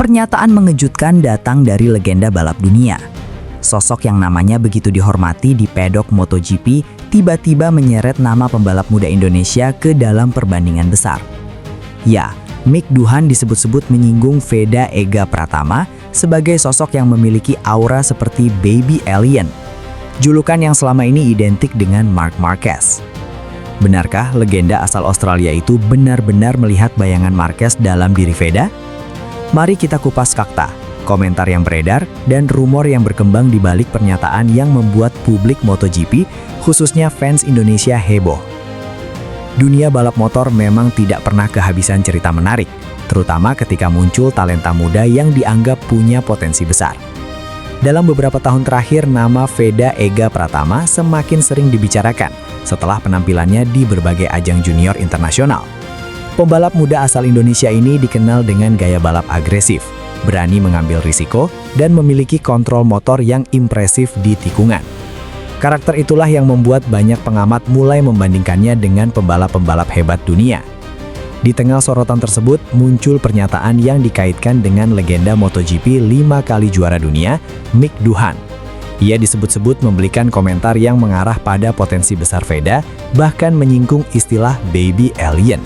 pernyataan mengejutkan datang dari legenda balap dunia. Sosok yang namanya begitu dihormati di pedok MotoGP tiba-tiba menyeret nama pembalap muda Indonesia ke dalam perbandingan besar. Ya, Mick Doohan disebut-sebut menyinggung Veda Ega Pratama sebagai sosok yang memiliki aura seperti baby alien. Julukan yang selama ini identik dengan Marc Marquez. Benarkah legenda asal Australia itu benar-benar melihat bayangan Marquez dalam diri Veda? Mari kita kupas fakta, komentar yang beredar, dan rumor yang berkembang di balik pernyataan yang membuat publik MotoGP, khususnya fans Indonesia, heboh. Dunia balap motor memang tidak pernah kehabisan cerita menarik, terutama ketika muncul talenta muda yang dianggap punya potensi besar. Dalam beberapa tahun terakhir, nama Veda Ega Pratama semakin sering dibicarakan setelah penampilannya di berbagai ajang junior internasional. Pembalap muda asal Indonesia ini dikenal dengan gaya balap agresif, berani mengambil risiko, dan memiliki kontrol motor yang impresif di tikungan. Karakter itulah yang membuat banyak pengamat mulai membandingkannya dengan pembalap-pembalap hebat dunia. Di tengah sorotan tersebut, muncul pernyataan yang dikaitkan dengan legenda MotoGP 5 kali juara dunia, Mick Doohan. Ia disebut-sebut memberikan komentar yang mengarah pada potensi besar Veda, bahkan menyinggung istilah baby alien.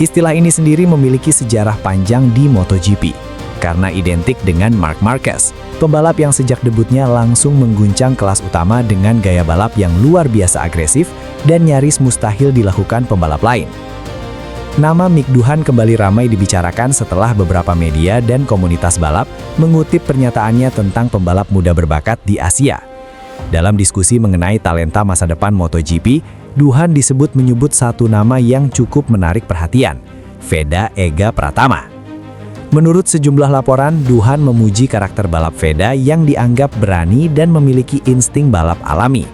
Istilah ini sendiri memiliki sejarah panjang di MotoGP, karena identik dengan Marc Marquez, pembalap yang sejak debutnya langsung mengguncang kelas utama dengan gaya balap yang luar biasa agresif dan nyaris mustahil dilakukan pembalap lain. Nama Mick Doohan kembali ramai dibicarakan setelah beberapa media dan komunitas balap mengutip pernyataannya tentang pembalap muda berbakat di Asia. Dalam diskusi mengenai talenta masa depan MotoGP, Doohan menyebut satu nama yang cukup menarik perhatian, Veda Ega Pratama. Menurut sejumlah laporan, Doohan memuji karakter balap Veda yang dianggap berani dan memiliki insting balap alami.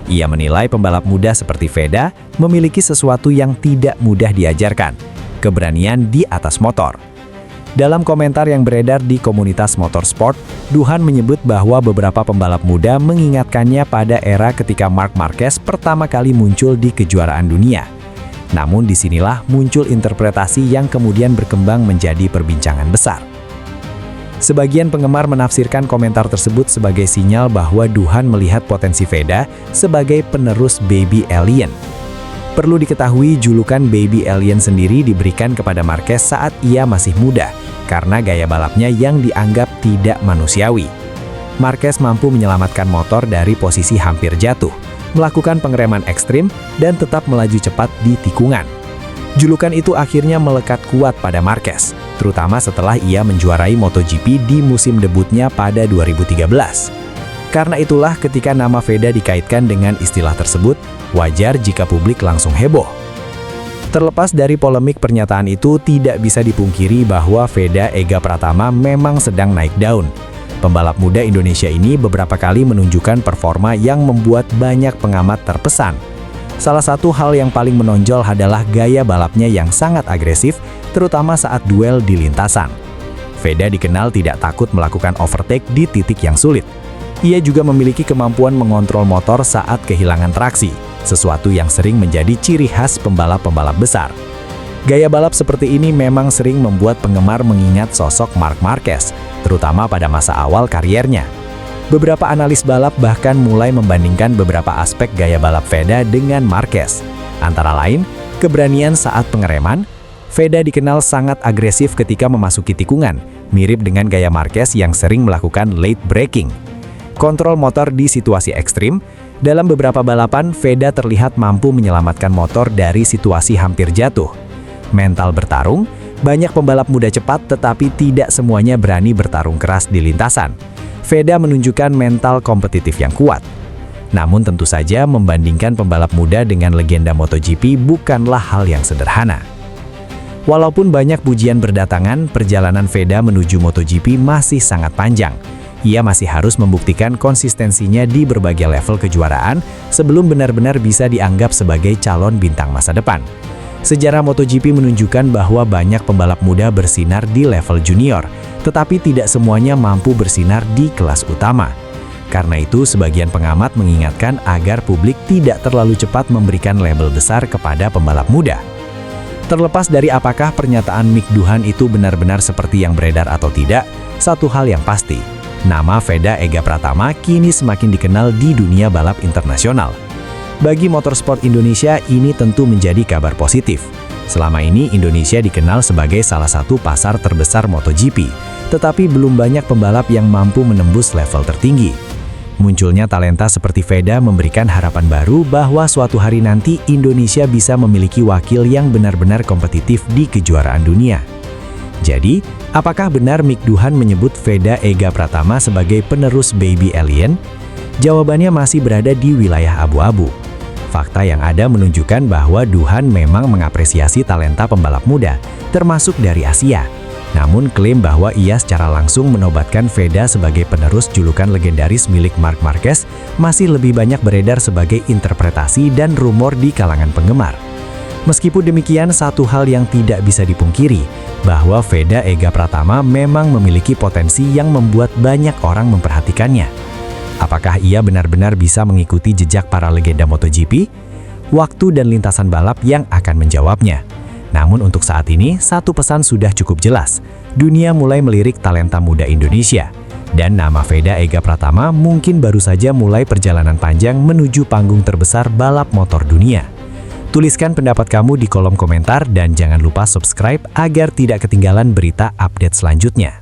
Ia menilai pembalap muda seperti Veda memiliki sesuatu yang tidak mudah diajarkan, keberanian di atas motor. Dalam komentar yang beredar di komunitas motorsport, Doohan menyebut bahwa beberapa pembalap muda mengingatkannya pada era ketika Marc Marquez pertama kali muncul di kejuaraan dunia. Namun disinilah muncul interpretasi yang kemudian berkembang menjadi perbincangan besar. Sebagian penggemar menafsirkan komentar tersebut sebagai sinyal bahwa Doohan melihat potensi Veda sebagai penerus baby alien. Perlu diketahui, julukan baby alien sendiri diberikan kepada Marquez saat ia masih muda, karena gaya balapnya yang dianggap tidak manusiawi. Marquez mampu menyelamatkan motor dari posisi hampir jatuh, melakukan pengereman ekstrim, dan tetap melaju cepat di tikungan. Julukan itu akhirnya melekat kuat pada Marquez, terutama setelah ia menjuarai MotoGP di musim debutnya pada 2013. Karena itulah ketika nama Veda dikaitkan dengan istilah tersebut, wajar jika publik langsung heboh. Terlepas dari polemik pernyataan itu, tidak bisa dipungkiri bahwa Veda Ega Pratama memang sedang naik daun. Pembalap muda Indonesia ini beberapa kali menunjukkan performa yang membuat banyak pengamat terpesan. Salah satu hal yang paling menonjol adalah gaya balapnya yang sangat agresif, terutama saat duel di lintasan. Veda dikenal tidak takut melakukan overtake di titik yang sulit. Ia juga memiliki kemampuan mengontrol motor saat kehilangan traksi, sesuatu yang sering menjadi ciri khas pembalap-pembalap besar. Gaya balap seperti ini memang sering membuat penggemar mengingat sosok Marc Marquez, terutama pada masa awal kariernya. Beberapa analis balap bahkan mulai membandingkan beberapa aspek gaya balap Veda dengan Marquez. Antara lain, keberanian saat pengereman. Veda dikenal sangat agresif ketika memasuki tikungan, mirip dengan gaya Marquez yang sering melakukan late braking. Kontrol motor di situasi ekstrim. Dalam beberapa balapan, Veda terlihat mampu menyelamatkan motor dari situasi hampir jatuh. Mental bertarung. Banyak pembalap muda cepat tetapi tidak semuanya berani bertarung keras di lintasan. Veda menunjukkan mental kompetitif yang kuat. Namun tentu saja membandingkan pembalap muda dengan legenda MotoGP bukanlah hal yang sederhana. Walaupun banyak pujian berdatangan, perjalanan Veda menuju MotoGP masih sangat panjang. Ia masih harus membuktikan konsistensinya di berbagai level kejuaraan sebelum benar-benar bisa dianggap sebagai calon bintang masa depan. Sejarah MotoGP menunjukkan bahwa banyak pembalap muda bersinar di level junior, tetapi tidak semuanya mampu bersinar di kelas utama. Karena itu, sebagian pengamat mengingatkan agar publik tidak terlalu cepat memberikan label besar kepada pembalap muda. Terlepas dari apakah pernyataan Mick Doohan itu benar-benar seperti yang beredar atau tidak, satu hal yang pasti, nama Veda Ega Pratama kini semakin dikenal di dunia balap internasional. Bagi motorsport Indonesia, ini tentu menjadi kabar positif. Selama ini Indonesia dikenal sebagai salah satu pasar terbesar MotoGP, tetapi belum banyak pembalap yang mampu menembus level tertinggi. Munculnya talenta seperti Veda memberikan harapan baru bahwa suatu hari nanti Indonesia bisa memiliki wakil yang benar-benar kompetitif di kejuaraan dunia. Jadi, apakah benar Mick Doohan menyebut Veda Ega Pratama sebagai penerus Baby Alien? Jawabannya masih berada di wilayah abu-abu. Fakta yang ada menunjukkan bahwa Doohan memang mengapresiasi talenta pembalap muda, termasuk dari Asia. Namun klaim bahwa ia secara langsung menobatkan Veda sebagai penerus julukan legendaris milik Marc Marquez masih lebih banyak beredar sebagai interpretasi dan rumor di kalangan penggemar. Meskipun demikian, satu hal yang tidak bisa dipungkiri, bahwa Veda Ega Pratama memang memiliki potensi yang membuat banyak orang memperhatikannya. Apakah ia benar-benar bisa mengikuti jejak para legenda MotoGP? Waktu dan lintasan balap yang akan menjawabnya. Namun untuk saat ini, satu pesan sudah cukup jelas. Dunia mulai melirik talenta muda Indonesia. Dan nama Veda Ega Pratama mungkin baru saja mulai perjalanan panjang menuju panggung terbesar balap motor dunia. Tuliskan pendapat kamu di kolom komentar dan jangan lupa subscribe agar tidak ketinggalan berita update selanjutnya.